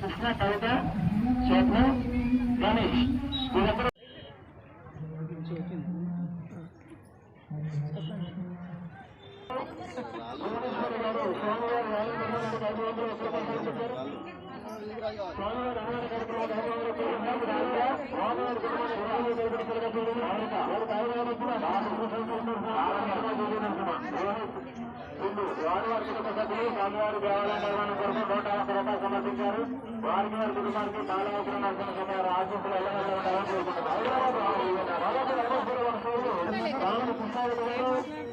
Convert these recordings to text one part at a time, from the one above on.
కృష్ణ కవిత స్వప్న గణేష్ వారి కుటుంబ సభ్యులు స్వామివారి దేవాలయ నిర్మాణం కొరకు 150 రూపాయలు సమర్పించారు. వారికి వారి కుటుంబానికి కాళేశ్వరం నరసింహ స్వామి వారి ఆశీస్సులు ఎల్లవేళ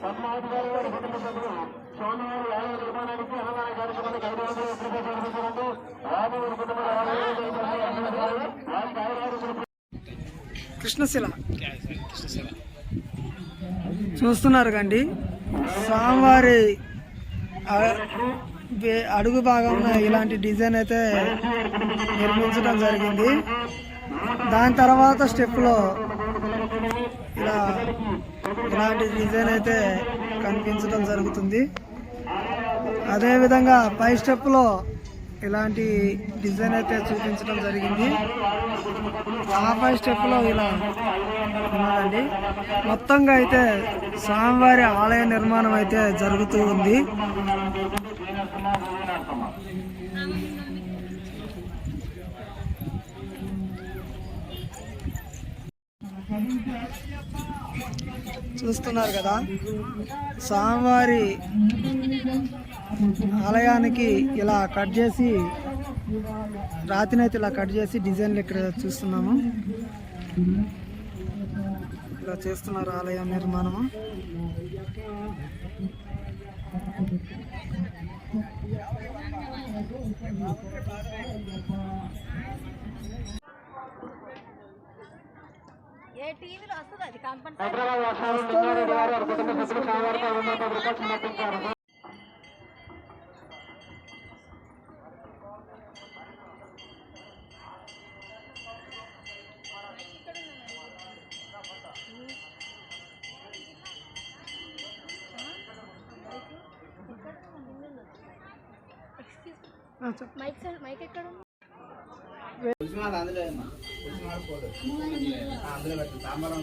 పద్మావతి గారి వారి కుటుంబ సభ్యులు స్వామివారి ఆలయ నిర్మాణానికి అన్నదాన కార్యక్రమానికి 500 రూపాయలు సమర్పించారంటూ వారి కుటుంబ వారికి కృష్ణశిల చూస్తున్నారు కండి. స్వామివారి అడుగు భాగంలో ఇలాంటి డిజైన్ అయితే నిర్మించడం జరిగింది. దాని తర్వాత స్టెప్లో ఇలాంటి డిజైన్ అయితే కనిపించడం జరుగుతుంది. అదేవిధంగా పై స్టెప్లో ఇలాంటి డిజైన్ అయితే చూపించడం జరిగింది. ఆ పై స్టెప్లో ఇలా ఉన్నదండి. మొత్తంగా అయితే స్వామివారి ఆలయ నిర్మాణం అయితే జరుగుతూ ఉంది. చూస్తున్నారు కదా, స్వామివారి ఆలయానికి ఇలా కట్ చేసి రాతినైతే ఇలా కట్ చేసి డిజైన్లు ఇక్కడ చూస్తున్నాము. ఇలా చేస్తున్నారు ఆలయ నిర్మాణము. మైక్ ఎక్కడ అందులో పెట్టు సాంబారం